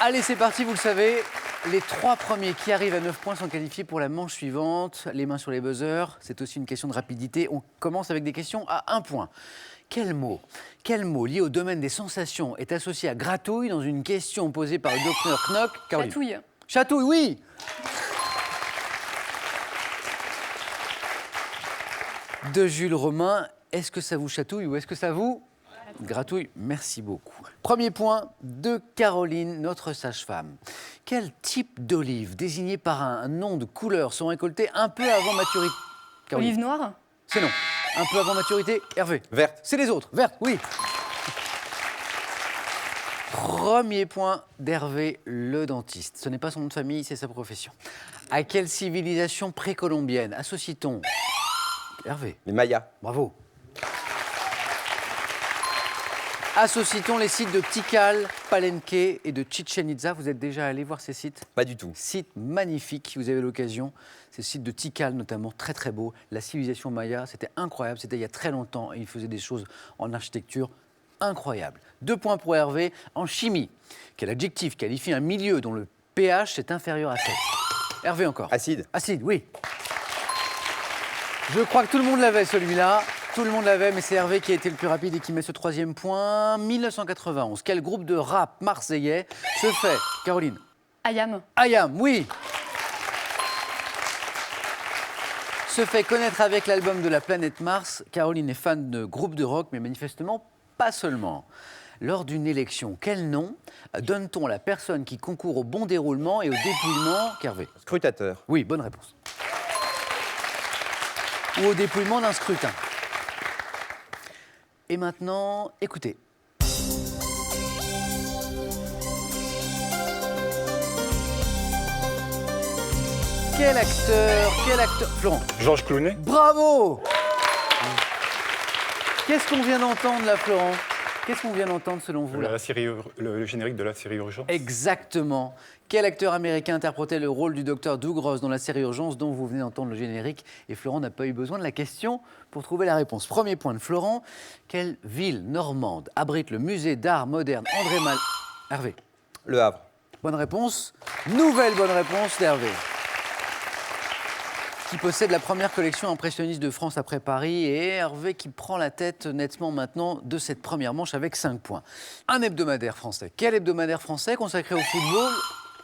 Allez, c'est parti, vous le savez. Les 3 premiers qui arrivent à 9 points sont qualifiés pour la manche suivante. Les mains sur les buzzers, c'est aussi une question de rapidité. On commence avec des questions à 1 point. Quel mot lié au domaine des sensations est associé à gratouille dans une question posée par le docteur Knock? Caroline. Chatouille. Chatouille, oui. De Jules Romain, est-ce que ça vous chatouille ou est-ce que ça vous gratouille? Merci beaucoup. Premier point de Caroline, notre sage-femme. Quel type d'olive désigné par un nom de couleur sont récoltées un peu avant maturité? Caroline. Olive noire. C'est non. Un peu avant maturité, Hervé. Verte. C'est les autres. Verte, oui. Premier point d'Hervé, le dentiste. Ce n'est pas son nom de famille, c'est sa profession. À quelle civilisation précolombienne associe-t-on Hervé? Les Mayas. Bravo. Associe-t-on les sites de Tikal, Palenque et de Chichen Itza? Vous êtes déjà allé voir ces sites? Pas du tout. Sites magnifiques, si vous avez l'occasion. Ces sites de Tikal notamment, très très beaux. La civilisation maya, c'était incroyable. C'était il y a très longtemps et ils faisaient des choses en architecture incroyables. 2 points pour Hervé. En chimie, quel adjectif qualifie un milieu dont le pH est inférieur à 7? Hervé encore. Acide. Acide, oui. Je crois que tout le monde l'avait, celui-là. Tout le monde l'avait, mais c'est Hervé qui a été le plus rapide et qui met ce 3e point. 1991. Quel groupe de rap marseillais se fait, Caroline? Ayam. Ayam, oui. Se fait connaître avec l'album de la planète Mars. Caroline est fan de groupes de rock, mais manifestement pas seulement. Lors d'une élection, quel nom donne-t-on à la personne qui concourt au bon déroulement et au dépouillement? Hervé. Scrutateur. Oui, bonne réponse. Ou au dépouillement d'un scrutin. Et maintenant, écoutez. Quel acteur, Florent. Georges Clooney. Bravo. Qu'est-ce qu'on vient d'entendre là, Florent? Qu'est-ce qu'on vient d'entendre selon vous là? Le générique de la série Urgence. Exactement. Quel acteur américain interprétait le rôle du docteur Doug Ross dans la série Urgence dont vous venez d'entendre le générique? Et Florent n'a pas eu besoin de la question pour trouver la réponse. Premier point de Florent. Quelle ville normande abrite le musée d'art moderne André Malraux? Hervé. Le Havre. Bonne réponse. Nouvelle bonne réponse d'Hervé, qui possède la première collection impressionniste de France après Paris, et Hervé qui prend la tête nettement maintenant de cette première manche avec 5 points. Un hebdomadaire français. Quel hebdomadaire français consacré au football?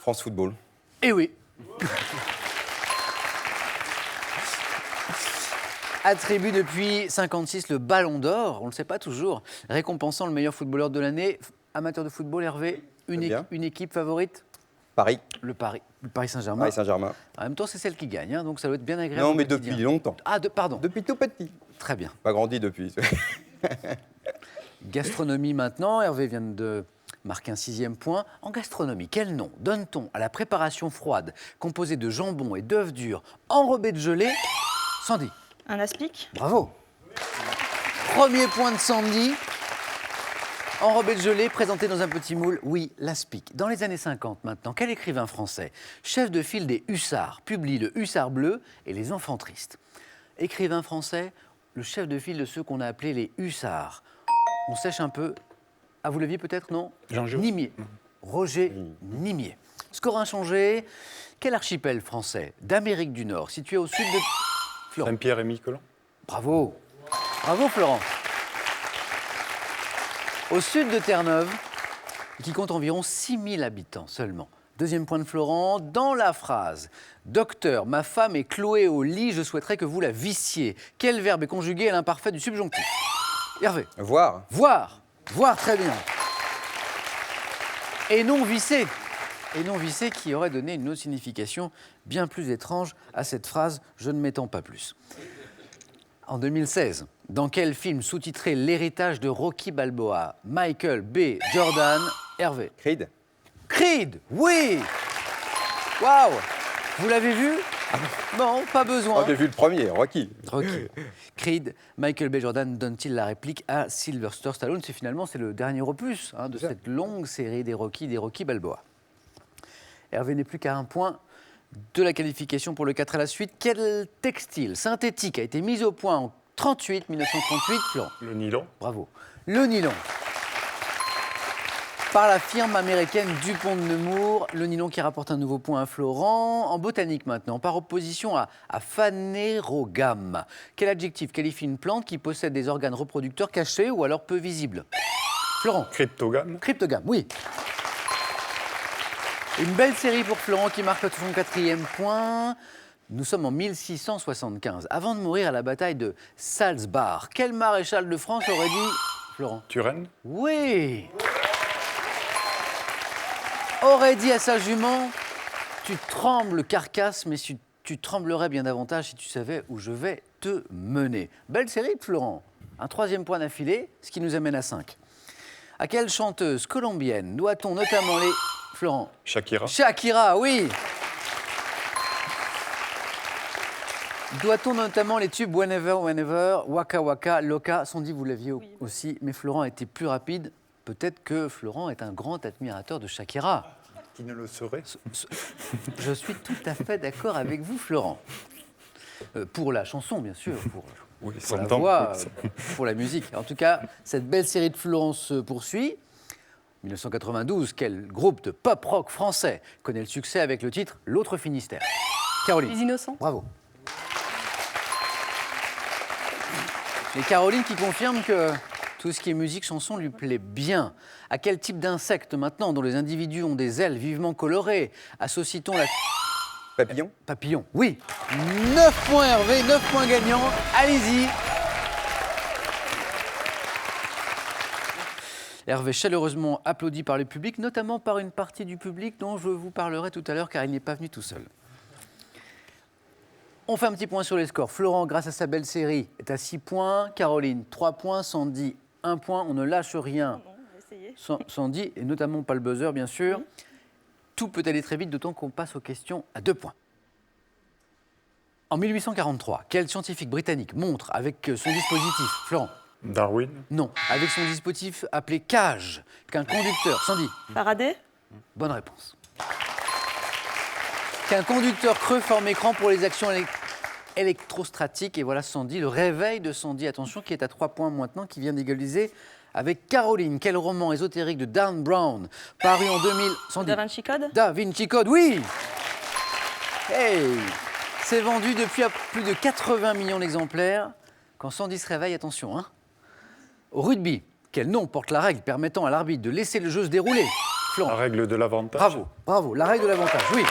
France Football. Eh oui. Attribue depuis 1956 le Ballon d'Or, on ne le sait pas toujours, récompensant le meilleur footballeur de l'année. Amateur de football, Hervé, une équipe favorite? Paris. Le Paris Saint-Germain. Paris Saint-Germain. En même temps, c'est celle qui gagne, hein, donc ça doit être bien agréable. Non, au mais quotidien. depuis longtemps. Ah, pardon. Depuis tout petit. Très bien. Pas grandi depuis. Gastronomie maintenant, Hervé vient de marquer un 6e point. En gastronomie, quel nom donne-t-on à la préparation froide composée de jambon et d'œufs durs enrobés de gelée? Sandy. Un aspic. Bravo. Premier point de Sandy. Enrobé de gelée, présenté dans un petit moule, oui, l'aspic. Dans les années 50 maintenant, quel écrivain français, chef de file des hussards, publie Le Hussard bleu et Les Enfants tristes? Écrivain français, le chef de file de ceux qu'on a appelés les hussards. On sèche un peu. Ah, vous l'aviez peut-être, non? Jean Jaurès. Nimier. Roger Nimier. Score inchangé. Quel archipel français d'Amérique du Nord, situé au sud de... Florent. Saint-Pierre et Miquelon. Bravo. Bravo, Florent. Au sud de Terre-Neuve, qui compte environ 6000 habitants seulement. 2e point de Florent, dans la phrase « Docteur, ma femme est clouée au lit, je souhaiterais que vous la vissiez ». Quel verbe est conjugué à l'imparfait du subjonctif? Hervé. Voir. Voir. Voir, très bien. Et non vissé. Et non vissé qui aurait donné une autre signification bien plus étrange à cette phrase « Je ne m'étends pas plus ». En 2016, dans quel film sous-titré L'héritage de Rocky Balboa, Michael B. Jordan, Hervé? Creed. Creed, oui. Waouh. Vous l'avez vu? Non, pas besoin. Oh, j'ai vu le premier, Rocky. Rocky. Creed, Michael B. Jordan donne-t-il la réplique à Sylvester Stallone? C'est le dernier opus de cette longue série des Rocky Balboa. Hervé n'est plus qu'à 1 point de la qualification pour le 4 à la suite. Quel textile synthétique a été mis au point en 1938, Florent? Le nylon. Bravo. Le nylon. par la firme américaine Dupont de Nemours. Le nylon qui rapporte un nouveau point à Florent. En botanique maintenant, par opposition à phanérogame. Quel adjectif qualifie une plante qui possède des organes reproducteurs cachés ou alors peu visibles? Florent. Cryptogame. Cryptogame, oui. Une belle série pour Florent qui marque son 4e point. Nous sommes en 1675. Avant de mourir à la bataille de Salzbar, quel maréchal de France aurait dit... Florent. Turenne. Oui. Aurait dit à sa jument, tu trembles carcasse, mais tu tremblerais bien davantage si tu savais où je vais te mener. Belle série de Florent. Un 3e point d'affilée, ce qui nous amène à 5. À quelle chanteuse colombienne doit-on notamment les... Florent. Shakira. Shakira, oui. Doit-on notamment les tubes Whenever, Whenever, Waka Waka, Loca? Sandy, vous l'aviez aussi, mais Florent était plus rapide. Peut-être que Florent est un grand admirateur de Shakira. Qui ne le serait? Je suis tout à fait d'accord avec vous, Florent. Pour la chanson, bien sûr, pour la voix, pour la musique. En tout cas, cette belle série de Florent se poursuit. 1992, quel groupe de pop-rock français connaît le succès avec le titre L'autre Finistère? Caroline. Les Innocents. Bravo. Et Caroline qui confirme que tout ce qui est musique, chanson lui plaît bien. À quel type d'insecte maintenant, dont les individus ont des ailes vivement colorées, associe-t-on la... Papillon. Papillon, oui. 9 points Hervé, 9 points gagnants. Allez-y. Hervé chaleureusement applaudi par le public, notamment par une partie du public dont je vous parlerai tout à l'heure car il n'est pas venu tout seul. On fait un petit point sur les scores. Florent, grâce à sa belle série, est à 6 points. Caroline, 3 points. Sandy, 1 point. On ne lâche rien. Bon, on va essayer. Sandy, et notamment pas le buzzer, bien sûr. Tout peut aller très vite, d'autant qu'on passe aux questions à 2 points. En 1843, quel scientifique britannique montre avec son dispositif, Florent? Darwin. Non, avec son dispositif appelé cage, qu'un conducteur, Sandy. Faraday. Bonne réponse. Qu'un conducteur creux forme écran pour les actions électrostatiques. Et voilà Sandy, le réveil de Sandy, attention, qui est à 3 points maintenant, qui vient d'égaliser avec Caroline. Quel roman ésotérique de Dan Brown, paru en 2000... Sandy. Da Vinci Code. Da Vinci Code, oui. Hey, c'est vendu depuis à plus de 80 millions d'exemplaires. Quand Sandy se réveille, attention, hein. Au rugby, quel nom porte la règle permettant à l'arbitre de laisser le jeu se dérouler? Florent. La règle de l'avantage. Bravo, bravo, la règle de l'avantage, oui.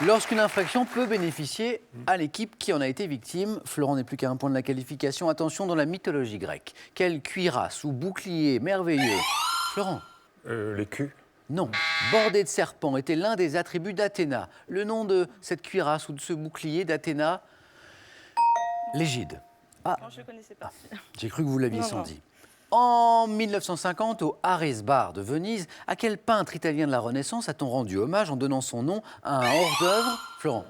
Lorsqu'une infraction peut bénéficier à l'équipe qui en a été victime, Florent n'est plus qu'à 1 point de la qualification. Attention, dans la mythologie grecque, quelle cuirasse ou bouclier merveilleux? Florent. Les culs. Non, bordé de serpents était l'un des attributs d'Athéna. Le nom de cette cuirasse ou de ce bouclier d'Athéna, l'égide. Ah, Non, je ne le connaissais pas. j'ai cru que vous l'aviez Non, sans non. dit. En 1950, au Harris Bar de Venise, à quel peintre italien de la Renaissance a-t-on rendu hommage en donnant son nom à un hors-d'œuvre? Florent.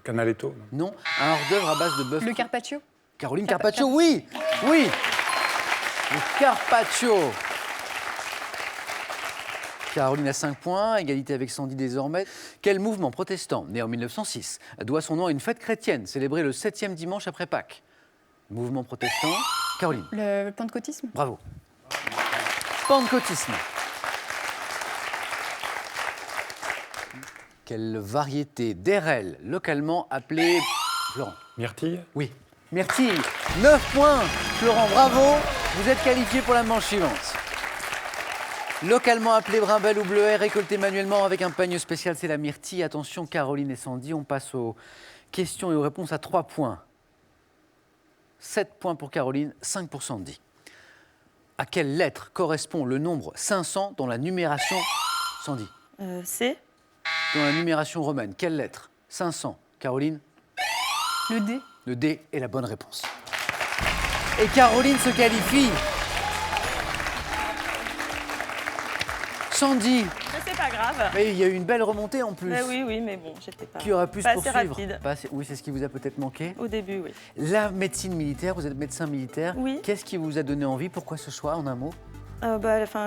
Canaletto. Non, un hors-d'œuvre à base de bœuf. Le Carpaccio. Caroline Carpaccio, oui, oui. Le Carpaccio. Caroline a 5 points, égalité avec Sandy désormais. Quel mouvement protestant, né en 1906, doit son nom à une fête chrétienne célébrée le 7e dimanche après Pâques? Mouvement protestant. Caroline. Le pentecôtisme. Bravo. Pentecôtisme. Quelle variété d'RL localement appelée... Florent. Myrtille. Oui. Myrtille. 9 points. Florent, bravo. Vous êtes qualifié pour la manche suivante. Localement appelée brimble ou bleuet, récoltée manuellement avec un pagne spécial, c'est la myrtille. Attention, Caroline et Sandy, on passe aux questions et aux réponses à 3 points. 7 points pour Caroline, 5 pour Sandy. À quelle lettre correspond le nombre 500 dans la numération Sandy? C. Dans la numération romaine, quelle lettre? 500. Caroline? Le D. Le D est la bonne réponse. Et Caroline se qualifie. Sandy, Mais c'est pas grave. mais il y a eu une belle remontée en plus. Oui, mais bon, j'étais pas. Qui aurait pu se pas assez poursuivre. rapide. Pas assez- Oui, c'est ce qui vous a peut-être manqué. Au début, oui. La médecine militaire, vous êtes médecin militaire. Oui. Qu'est-ce qui vous a donné envie? Pourquoi ce choix, en un mot? La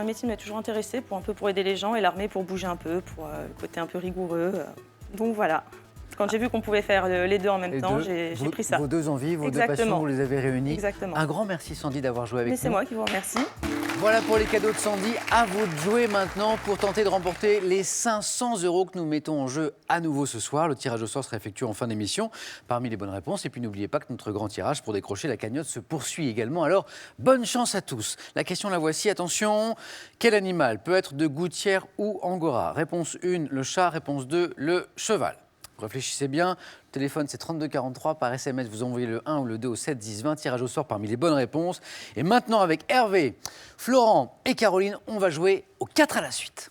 médecine m'a toujours intéressée pour aider les gens et l'armée pour bouger un peu, pour le côté un peu rigoureux. Donc voilà. Quand j'ai vu qu'on pouvait faire les deux en même temps, j'ai pris ça. Vos deux envies, vos deux Exactement. passions, vous les avez réunies. Exactement. Un grand merci Sandy d'avoir joué avec Mais nous. c'est moi qui vous remercie. Voilà pour les cadeaux de Sandy. À vous de jouer maintenant pour tenter de remporter les 500 € que nous mettons en jeu à nouveau ce soir. Le tirage au sort sera effectué en fin d'émission parmi les bonnes réponses. Et puis n'oubliez pas que notre grand tirage pour décrocher la cagnotte se poursuit également. Alors, bonne chance à tous. La question la voici. Attention, quel animal peut être de gouttière ou angora? Réponse 1, le chat. Réponse 2, le cheval. Réfléchissez bien. Le téléphone, c'est 3243. Par SMS, vous envoyez le 1 ou le 2 au 7 10 20. Tirage au sort parmi les bonnes réponses. Et maintenant, avec Hervé, Florent et Caroline, on va jouer aux 4 à la suite.